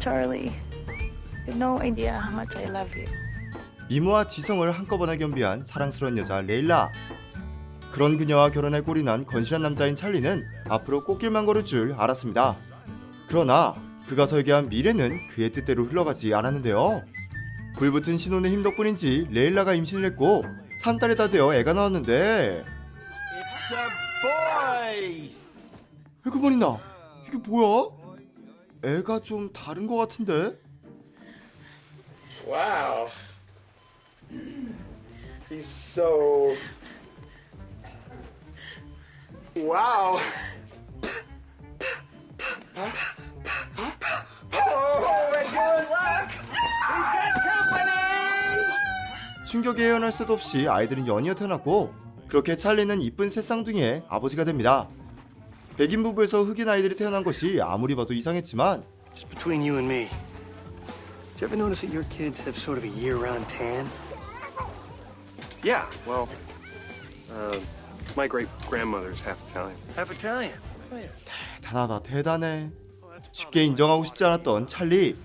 Charlie, you have no idea how much I love you. 미모와 지성을 한꺼번에 겸비한 사랑스러운 여자 레일라. 그런 그녀와 결혼할 꼴이 난 건실한 남자인 찰리는 앞으로 꽃길만 걸을 줄 알았습니다. 그러나 그가 설계한 미래는 그의 뜻대로 흘러가지 않았는데요. 불붙은 신혼의 힘 덕분인지 레일라가 임신을 했고 산딸이 다 되어 애가 나왔는데 It's a boy! 그만이나 이게 뭐야? 애가 좀 다른 것 같은데? Wow. He's so... Wow. Oh, and good luck! He's got company! 충격에 헤어날 수도 없이 아이들은 연이어 태어났고 그렇게 찰리는 이쁜 새 쌍둥이의 아버지가 됩니다. 백인 부부에서 흑인 아이들이 태어난 것이 아무리 봐도 이상했지만 Just between you and me, did you ever notice that your kids have sort of a year-round tan? Yeah, well, my great-grandmother's half Italian. Half Italian. 대단하다 대단해. 쉽게 인정하고 싶지 않았던 찰리.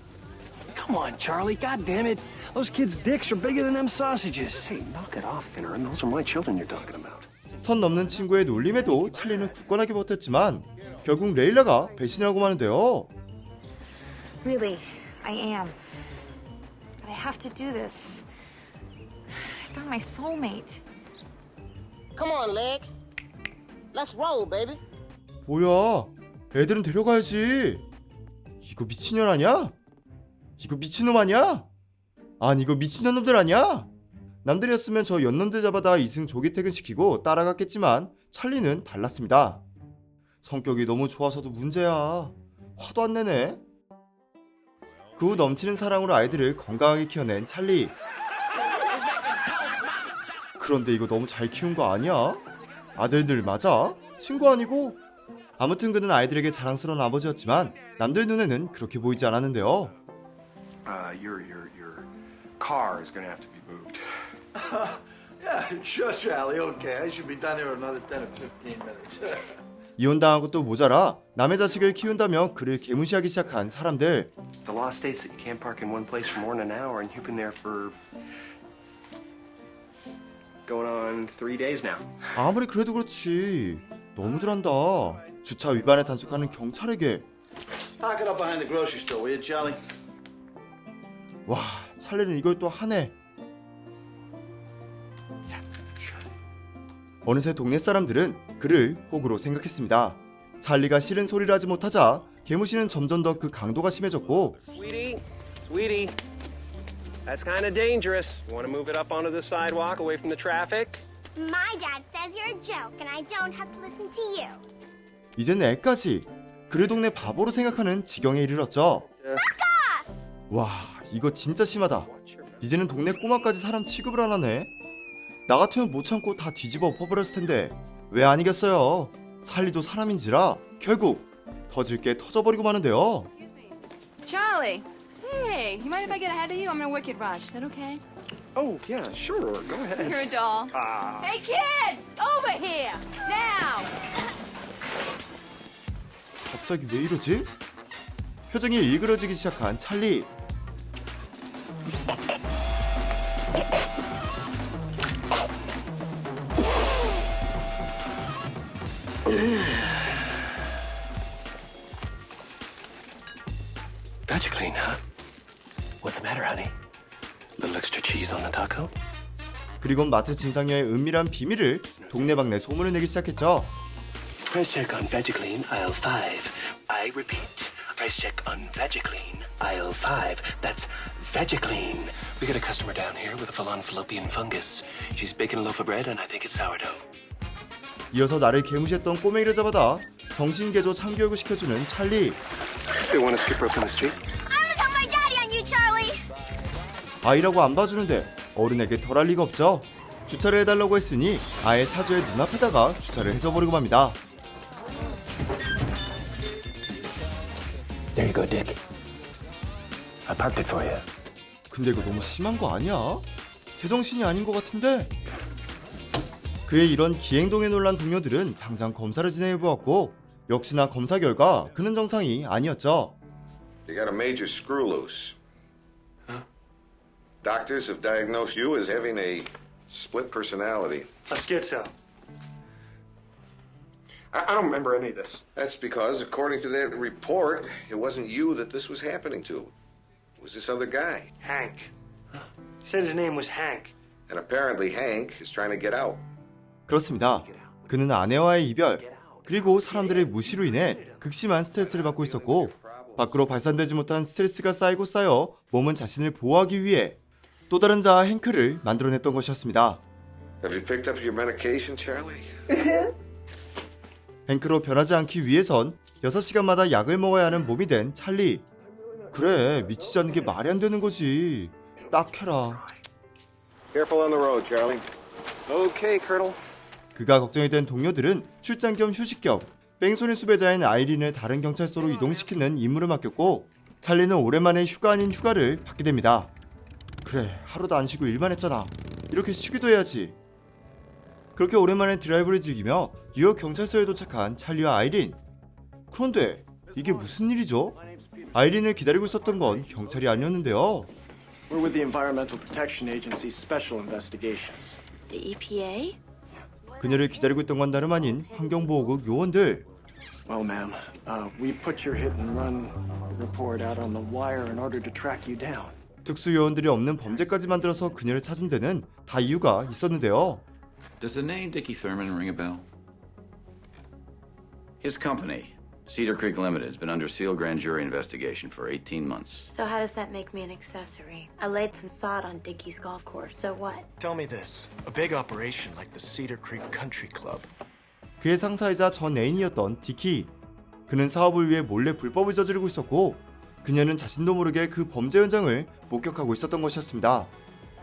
Come on, Charlie. God damn it. Those kids' dicks are bigger than them sausages. Hey, knock it off, Finneran. Those are my children you're talking about. 선 넘는 친구의 놀림에도 찰리는 굳건하게 버텼지만 결국 레일라가 배신을 하고 마는데요. Really, I am. But I have to do this. I found my soulmate. Come on, Legs. Let's roll, baby. 뭐야? 애들은 데려가야지. 이거 미친년 아니야? 이거 미친놈 아니야? 아니 이거 미친년놈들 아니야? 남들이었으면 저 연놈들 잡아다 이승 조기 퇴근시키고 따라갔겠지만 찰리는 달랐습니다. 성격이 너무 좋아서도 문제야. 화도 안 내네. 그 후 넘치는 사랑으로 아이들을 건강하게 키워낸 찰리. 그런데 이거 너무 잘 키운 거 아니야? 아들들 맞아? 친구 아니고? 아무튼 그는 아이들에게 자랑스러운 아버지였지만 남들 눈에는 그렇게 보이지 않았는데요. Your car is gonna have to be moved. Yeah, sure, Charlie. Okay, I should be done here in another 10 or 15 minutes. 이혼당하고 또 모자라 남의 자식을 키운다며 그를 개무시하기 시작한 사람들. The law states that you can't park in one place for more than an hour, and you've been there for Going on 3 days now. 아무리 그래도 그렇지. 너무들 한다. 주차 위반에 단속하는 경찰에게. Park it up behind the grocery store, will you, Charlie? 와, 찰리는 이걸 또 하네. 어느새 동네 사람들은 그를 호구로 생각했습니다. 찰리가 싫은 소리를 하지 못하자 개무시는 점점 더 그 강도가 심해졌고 Sweetie, sweetie, that's kind of dangerous. You want to move it up onto the sidewalk away from the traffic? My dad says you're a joke and I don't have to listen to you. 이젠 애까지 그를 동네 바보로 생각하는 지경에 이르렀죠. 와, 이거 진짜 심하다. 이제는 동네 꼬마까지 사람 취급을 안 하네. 나 같으면 못 참고 다 뒤집어 엎어버렸을 텐데 왜 안 이겼어요? 찰리도 사람인지라 결국 터질 게 터져버리고 마는데요. Charlie, hey, you mind if I get ahead of you? I'm in a wicked rush. Is that okay? Oh, yeah, sure. Go ahead. You're a doll. Hey, kids, over here now. 갑자기 왜 이러지? 표정이 일그러지기 시작한 찰리. VegaClean, huh? What's the matter, honey? Little extra cheese on the taco? 그리고 마트 진상녀의 은밀한 비밀을 동네방네 소문을 내기 시작했죠. Price check on VegaClean, aisle 5. I repeat, price check on VegaClean, aisle 5. That's VegaClean. We got a customer down here with a full-on fallopian fungus. She's baking a loaf of bread and I think it's sourdough. 이어서 나를 개무시했던 꼬맹이를 잡아다 정신개조 참교육을 시켜주는 찰리. Still want to skip rope in the street? I'm gonna tell my daddy on you, Charlie. 아이라고 안 봐주는데 어른에게 덜할 리가 없죠. 주차를 해달라고 했으니 아예 차주의 눈앞에다가 주차를 해줘버리고 맙니다. There you go, Dick. I parked it for you. 근데 이거 너무 심한 거 아니야? 제정신이 아닌 것 같은데? 그의 이런 기행동에 놀란 동료들은 당장 검사를 진행해보았고 역시나 검사 결과 그는 정상이 아니었죠. You got a major screw loose. Huh? Doctors have diagnosed you as having a split personality. A schizo. I don't remember any of this. That's because, according to that report, it wasn't you that this was happening to. It was this other guy. Hank. He said his name was Hank. And apparently Hank is trying to get out. 그렇습니다. 그는 아내와의 이별, 그리고 사람들의 무시로 인해 극심한 스트레스를 받고 있었고, 밖으로 발산되지 못한 스트레스가 쌓이고 쌓여 몸은 자신을 보호하기 위해 또 다른 자아 행크를 만들어냈던 것이었습니다. Have you picked up your medication, Charlie? 행크로 변하지 않기 위해선 6시간마다 약을 먹어야 하는 몸이 된 찰리. 그래, 미치지 않는 게 말이 안 되는 거지. 딱 해라. Careful on the road, Charlie. Okay, Colonel. 그가 걱정이 된 동료들은 출장 겸 휴식 겸 뺑소니 수배자인 아이린을 다른 경찰서로 이동시키는 임무를 맡겼고, 찰리는 오랜만에 휴가 아닌 휴가를 받게 됩니다. 그래, 하루도 안 쉬고 일만 했잖아. 이렇게 쉬기도 해야지. 그렇게 오랜만에 드라이브를 즐기며 뉴욕 경찰서에 도착한 찰리와 아이린. 그런데 이게 무슨 일이죠? 아이린을 기다리고 있었던 건 경찰이 아니었는데요. We're with the Environmental Protection Agency's Special Investigations. The EPA? 그녀를 기다리고 있던 건 다름 아닌 환경보호국 요원들. Well, ma'am, we put your hit and run report out on the wire in order to track you down. 특수 요원들이 없는 범죄까지 만들어서 그녀를 찾은 데는 다 이유가 있었는데요. Does the name Dickie Thurman ring a bell? His company, Cedar Creek Limited, has been under sealed grand jury investigation for 18 months. So how does that make me an accessory? I laid some sod on Dickie's golf course, so what? Tell me this. A big operation like the Cedar Creek Country Club. 그의 상사이자 전 애인이었던 디키. 그는 사업을 위해 몰래 불법을 저지르고 있었고, 그녀는 자신도 모르게 그 범죄 현장을 목격하고 있었던 것이었습니다.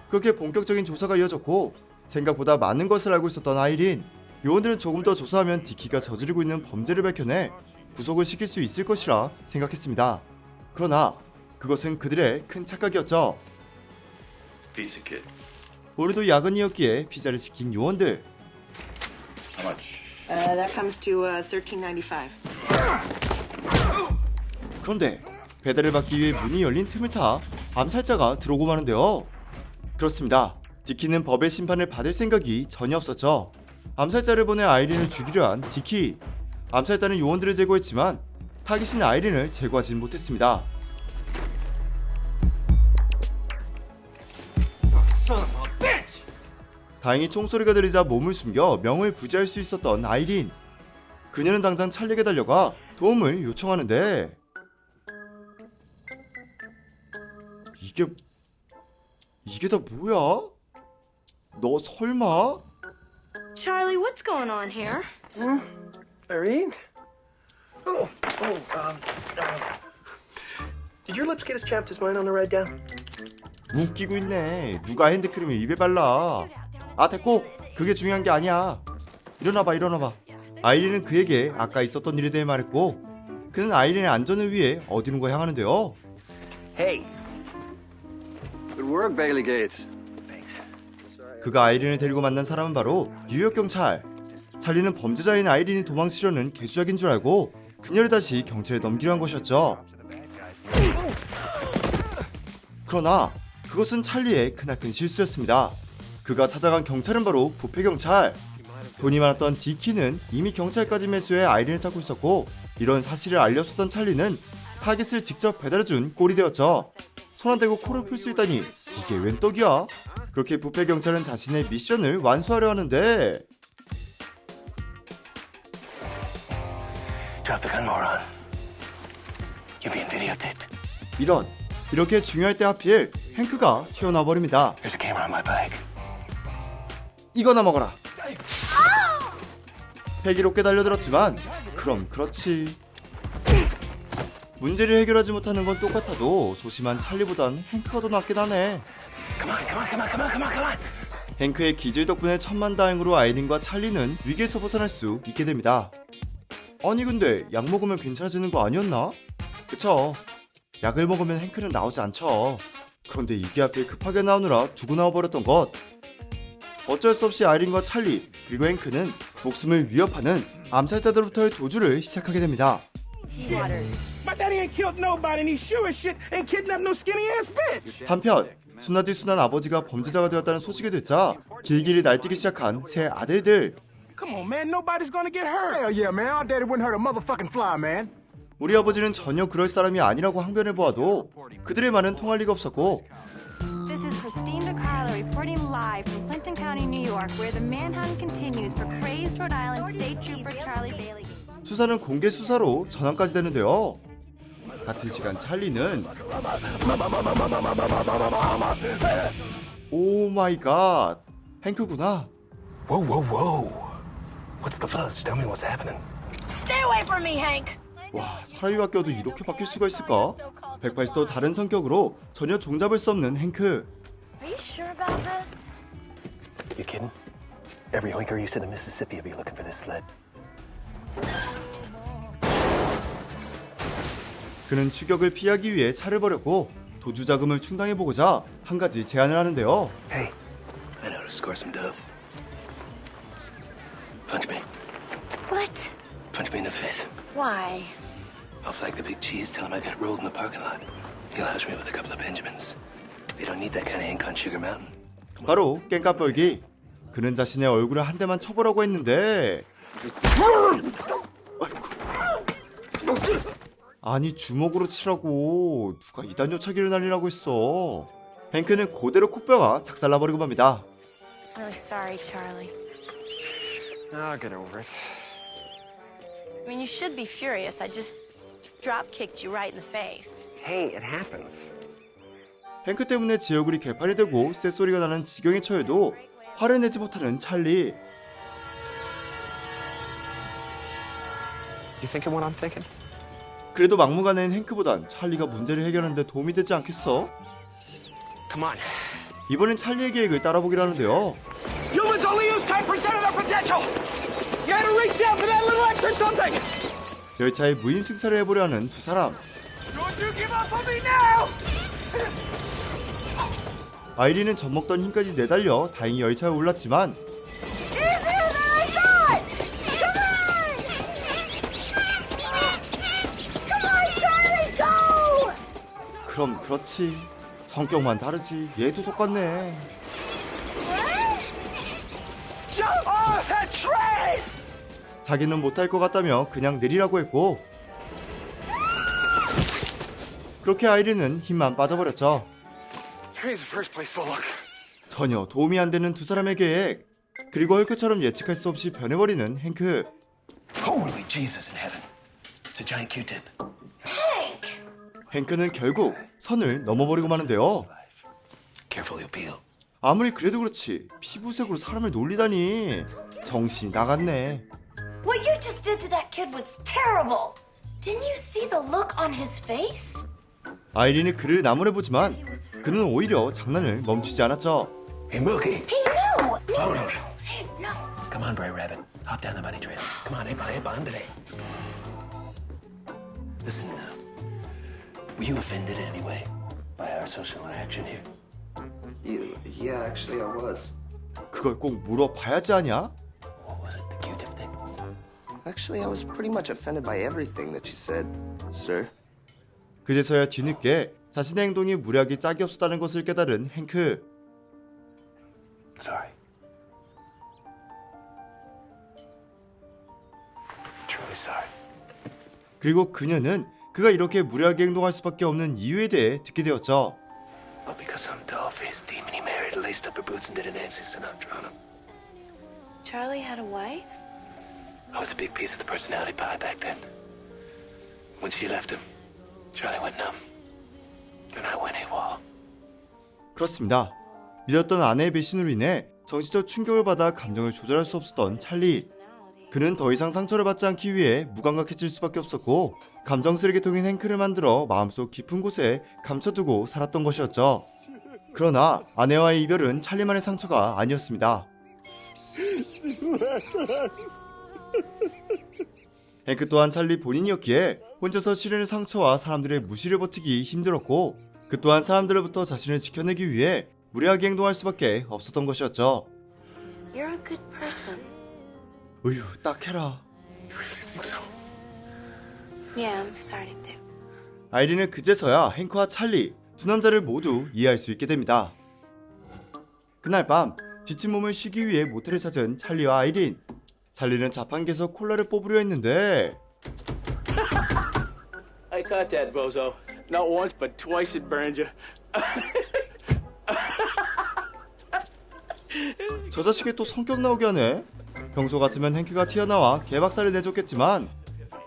그렇게 본격적인 조사가 이어졌고, 생각보다 많은 것을 알고 있었던 아이린. 요원들은 조금 더 조사하면 디키가 저지르고 있는 범죄를 밝혀내 구속을 시킬 수 있을 것이라 생각했습니다. 그러나 그것은 그들의 큰 착각이었죠. Pizza kid. 오늘도 야근이었기에 피자를 시킨 요원들. How much? That comes to $13.95. 그런데 배달을 받기 위해 문이 열린 틈을 타 암살자가 들어오고 마는데요. 그렇습니다. 디키는 법의 심판을 받을 생각이 전혀 없었죠. 암살자를 보내 아이린을 죽이려 한 디키. 암살자는 요원들을 제거했지만 타깃인 아이린을 제거하진 못했습니다. 다행히 총소리가 들리자 몸을 숨겨 명을 부지할 수 있었던 아이린. 그녀는 당장 찰리에게 달려가 도움을 요청하는데, 이게 다 뭐야? 너 설마? Charlie, what's going on here? Irene? Did your lips get as chapped as mine on the ride down? 웃기고 있네. 누가 핸드크림을 입에 발라. 아, 됐고. 그게 중요한 게 아니야. 일어나봐. 아이린은 그에게 아까 있었던 일에 대해 말했고, 그는 아이린의 안전을 위해 어디론가 향하는데요. Hey. Good work, Bailey Gates. 그가 아이린을 데리고 만난 사람은 바로 뉴욕 경찰. 찰리는 범죄자인 아이린이 도망치려는 개수작인 줄 알고 그녀를 다시 경찰에 넘기려 한 것이었죠. 그러나 그것은 찰리의 크나큰 실수였습니다. 그가 찾아간 경찰은 바로 부패경찰. 돈이 많았던 디키는 이미 경찰까지 매수해 아이린을 찾고 있었고, 이런 사실을 알렸었던 찰리는 타깃을 직접 배달해준 꼴이 되었죠. 손 안 대고 코를 풀 수 있다니 이게 웬 떡이야? 그렇게 부패경찰은 자신의 미션을 완수하려 하는데, Drop the gun, moron. You're being videotaped. 이렇게 중요할 때 하필 행크가 튀어나와 버립니다. There's a camera on my bike. 이거나 먹어라. 패기롭게 달려들었지만 그럼 그렇지. 문제를 해결하지 못하는 건 똑같아도 소심한 찰리보단 행크가 더 낫긴 하네. Come on. 행크의 기질 덕분에 천만다행으로 아이린과 찰리는 위기에서 벗어날 수 있게 됩니다. 아니 근데 약 먹으면 괜찮아지는 거 아니었나? 그쵸? 약을 먹으면 행크는 나오지 않죠. 그런데 이게 하필 급하게 나오느라 두고 나와버렸던 것. 어쩔 수 없이 아이린과 찰리 그리고 행크는 목숨을 위협하는 암살자들로부터의 도주를 시작하게 됩니다. My daddy ain't killed nobody, and he sure as shit ain't kidnapped no skinny ass bitch. 한편 순하디 순한 아버지가 범죄자가 되었다는 소식을 듣자 길길이 날뛰기 시작한 새 아들들. Come on, man, nobody's gonna get hurt. Hell yeah, man. Our daddy wouldn't hurt a motherfucking fly, man. 우리 아버지는 전혀 그럴 사람이 아니라고 항변해 보아도 그들의 말은 통할 리가 없었고. This is Christine DiCarlo reporting live from Clinton County, New York, where the manhunt continues for crazed Rhode Island State Trooper Charlie Bailey. 수사는 공개 수사로 전환까지 되는데요. 같은 시간 찰리는 오 마이 갓, 행크구나. Whoa, whoa, whoa. What's the fuzz? Tell me what's happening. Stay away from me, Hank. 와, 사람이 바뀌어도 이렇게 바뀔 수가 있을까? 180도 다른 성격으로 전혀 종잡을 수 없는 행크. Are you sure about this? You kidding? Every oinker east of the Mississippi will be looking for this sled. 그는 추격을 피하기 위해 차를 버렸고 도주 자금을 충당해보고자 한 가지 제안을 하는데요. Hey, I know how to score some dough. Punch me. What? Punch me in the face. Why? I'll flag the big cheese, tell him I got rolled in the parking lot. He'll house me with a couple of Benjamins. They don't need that kind of ink on Sugar Mountain. 바로 깽까뻘기. 그는 자신의 얼굴에 한 대만 쳐보라고 했는데 아니 주먹으로 치라고 누가 이단 여차기를 날리라고 했어. 행크는 그대로 콧뼈가 작살나버리고 맙니다. I'm really sorry, Charlie. I'll get over it. I mean, you should be furious. I just drop-kicked you right in the face. Hey, it happens. 행크 때문에 지역울이 개판이 되고 쇳소리가 나는 지경에 처해도 화를 내지 못하는 찰리. You thinking what I'm thinking? 그래도 막무가내인 행크보단 찰리가 문제를 해결하는 데 도움이 되지 않겠어? Come on. 이번엔 찰리의 계획을 따라보기로 하는데요. Humans only use 10% of their potential. You gotta reach down for that little extra something. 열차에 무임 승차를 해보려 하는 두 사람. Don't you give up on me now. 아이린은 젖먹던 힘까지 내달려 다행히 열차에 올랐지만 그럼 그렇지. 성격만 다르지. 얘도 똑같네. 자기는 못할 것 같다며 그냥 내리라고 했고 그렇게 아이린은 힘만 빠져버렸죠. 전혀 도움이 안 되는 두 사람의 계획. 그리고 헐크처럼 예측할 수 없이 변해버리는 행크. Holy Jesus in heaven. It's a giant Q-tip. 행크는 결국 선을 넘어버리고 마는데요. Careful, you'll peel. 아무리 그래도 그렇지 피부색으로 사람을 놀리다니 정신이 나갔네. What you just did to that kid was terrible. Didn't you see the look on his face? 아이린이 그를 나무래보지만 그는 오히려 장난을 멈추지 않았죠. Hey, Mookie. He knew. Oh, no. No. Come on, Bright Rabbit. Hop down the bunny trail. Come on, hey, today. Listen, were you offended in any way by our social interaction here? Yeah, actually, I was. 그걸 꼭 물어봐야지 하냐? What was it, the Q-tip thing? Actually, I was pretty much offended by everything that you said, sir. 그제서야 뒤늦게 자신의 행동이 무리하게 짝이 없었다는 것을 깨달은 행크. Sorry. Truly sorry. 그리고 그녀는 그가 이렇게 무리하게 행동할 수밖에 없는 이유에 대해 듣게 되었죠. Well, because some doll-faced demon he married laced up her boots and did a Nancy Sinatra on him. Charlie had a wife? I was a big piece of the personality pie back then. When she left him, Charlie went numb. And I went AWOL. 그렇습니다. 믿었던 아내의 배신으로 인해 정신적 충격을 받아 감정을 조절할 수 없었던 찰리. 그는 더 이상 상처를 받지 않기 위해 무감각해질 수밖에 없었고 감정 쓰레기통인 행크를 만들어 마음속 깊은 곳에 감춰두고 살았던 것이었죠. 그러나 아내와의 이별은 찰리만의 상처가 아니었습니다. 행크 또한 찰리 본인이었기에 혼자서 치르는 상처와 사람들의 무시를 버티기 힘들었고 그 또한 사람들로부터 자신을 지켜내기 위해 무리하게 행동할 수밖에 없었던 것이었죠. You're a good person. 으휴, 딱 해라. You really think so? Yeah, I'm starting to. 아이린은 그제서야 행크와 찰리 두 남자를 모두 이해할 수 있게 됩니다. 그날 밤 지친 몸을 쉬기 위해 모텔을 찾은 찰리와 아이린. 찰리는 자판기에서 콜라를 뽑으려 했는데 I caught that, bozo. Not once, but twice it burned you. 저 자식이 또 성격 나오게 하네. 평소 같으면 행크가 튀어나와 개박살을 내줬겠지만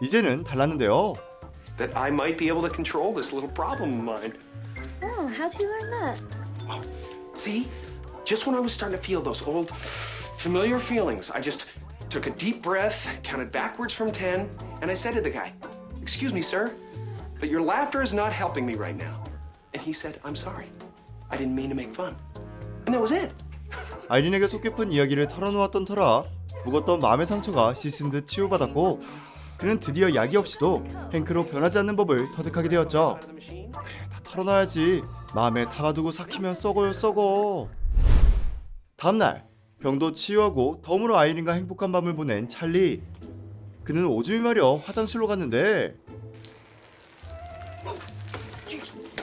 이제는 달랐는데요. That I might be able to control this little problem of mine. Oh, how'd you learn that? See? Just when I was starting to feel those old, familiar feelings, I just took a deep breath, counted backwards from 10, and I said to the guy, "Excuse me, sir, but your laughter is not helping me right now." And he said, "I'm sorry. I didn't mean to make fun." And that was it. 아이린에게 속 깊은 이야기를 털어놓았던 터라 묵었던 마음의 상처가 씻은 듯 치유받았고 그는 드디어 약이 없이도 행크로 변하지 않는 법을 터득하게 되었죠. 그래, 다 털어놔야지. 마음에 담아두고 삭히면 썩어요, 썩어. 다음날 병도 치유하고 덤으로 아이린과 행복한 밤을 보낸 찰리. 그는 오줌이 마려 화장실로 갔는데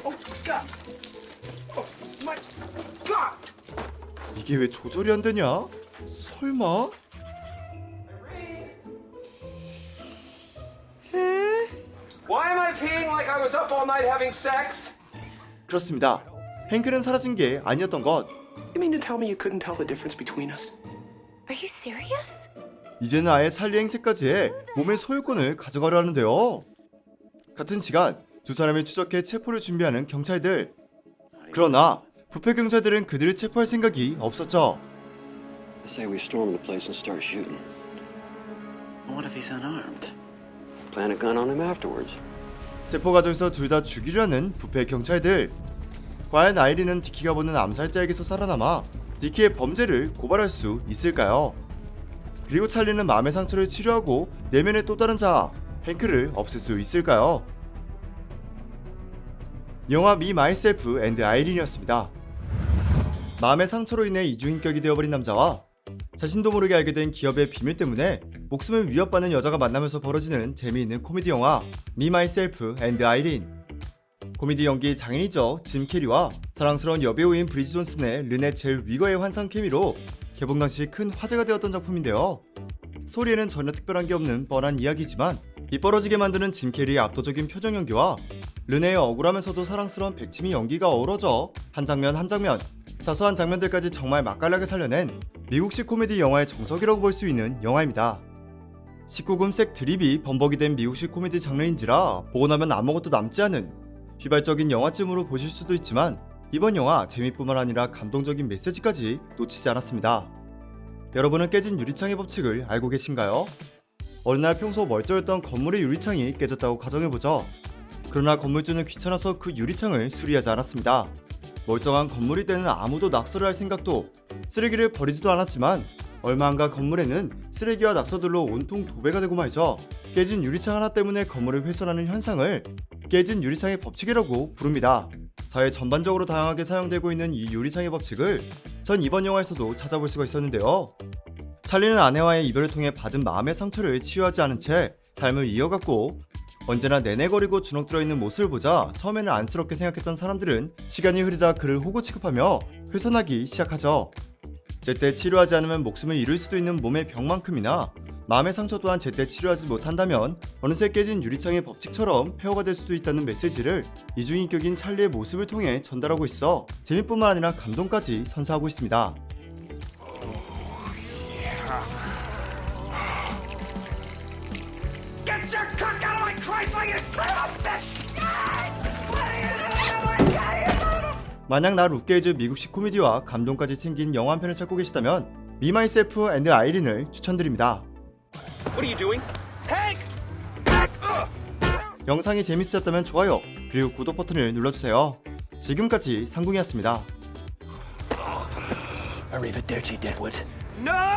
Oh, God. Oh, my God. 이게 왜 조절이 안 되냐? 설마? Why am I peeing like I was up all night having sex? 그렇습니다. 행크는 사라진 게 아니었던 것. You mean to tell me you couldn't tell the difference between us? Are you serious? 이제는 아예 찰리 행세까지 해 몸의 소유권을 가져가려 하는데요. 같은 시간 두 사람이 추적해 체포를 준비하는 경찰들. 그러나 부패 경찰들은 그들을 체포할 생각이 없었죠. I say we storm the place and start shooting. What if he's unarmed? Plant a gun on him afterwards. 체포 과정에서 둘 다 죽이려는 부패 경찰들. 과연 아이린은 디키가 보는 암살자에게서 살아남아 디키의 범죄를 고발할 수 있을까요? 그리고 찰리는 마음의 상처를 치료하고 내면의 또 다른 자아 행크를 없앨 수 있을까요? 영화 미 마이셀프 앤드 아이린이었습니다. 마음의 상처로 인해 이중인격이 되어버린 남자와 자신도 모르게 알게 된 기업의 비밀 때문에 목숨을 위협받는 여자가 만나면서 벌어지는 재미있는 코미디 영화 미 마이셀프 앤드 아이린. 코미디 연기 장인이죠. 짐 캐리와 사랑스러운 여배우인 브리지 존슨의 르네 젤 위거의 환상 케미로 개봉 당시 큰 화제가 되었던 작품인데요. 스토리에는 전혀 특별한 게 없는 뻔한 이야기지만 입벌어지게 만드는 짐 캐리의 압도적인 표정 연기와 르네의 억울하면서도 사랑스러운 백치미 연기가 어우러져 한 장면 한 장면 사소한 장면들까지 정말 맛깔나게 살려낸 미국식 코미디 영화의 정석이라고 볼 수 있는 영화입니다. 19금색 드립이 범벅이 된 미국식 코미디 장르인지라 보고 나면 아무것도 남지 않은 휘발적인 영화쯤으로 보실 수도 있지만 이번 영화 재미뿐만 아니라 감동적인 메시지까지 놓치지 않았습니다. 여러분은 깨진 유리창의 법칙을 알고 계신가요? 어느 날 평소 멀쩡했던 건물의 유리창이 깨졌다고 가정해보죠. 그러나 건물주는 귀찮아서 그 유리창을 수리하지 않았습니다. 멀쩡한 건물일 때는 아무도 낙서를 할 생각도 쓰레기를 버리지도 않았지만 얼마 안 가 건물에는 쓰레기와 낙서들로 온통 도배가 되고 말이죠. 깨진 유리창 하나 때문에 건물을 훼손하는 현상을 깨진 유리창의 법칙이라고 부릅니다. 사회 전반적으로 다양하게 사용되고 있는 이 유리창의 법칙을 전 이번 영화에서도 찾아볼 수가 있었는데요. 찰리는 아내와의 이별을 통해 받은 마음의 상처를 치유하지 않은 채 삶을 이어갔고 언제나 내내거리고 주눅 들어있는 모습을 보자 처음에는 안쓰럽게 생각했던 사람들은 시간이 흐르자 그를 호구 취급하며 훼손하기 시작하죠. 제때 치료하지 않으면 목숨을 잃을 수도 있는 몸의 병만큼이나 마음의 상처 또한 제때 치료하지 못한다면 어느새 깨진 유리창의 법칙처럼 폐허가 될 수도 있다는 메시지를 이중인격인 찰리의 모습을 통해 전달하고 있어 재미뿐만 아니라 감동까지 선사하고 있습니다. Get your cock out of my Christ like you son of a bitch! 만약 나 룩게이즈 미국식 코미디와 감동까지 챙긴 영화 한 편을 찾고 계시다면 미 마이셀프 앤드 아이린을 추천드립니다. What are you doing? Hank! 영상이 재밌으셨다면 좋아요 그리고 구독 버튼을 눌러주세요. 지금까지 상궁이었습니다. Arrivederci, Deadwood. No!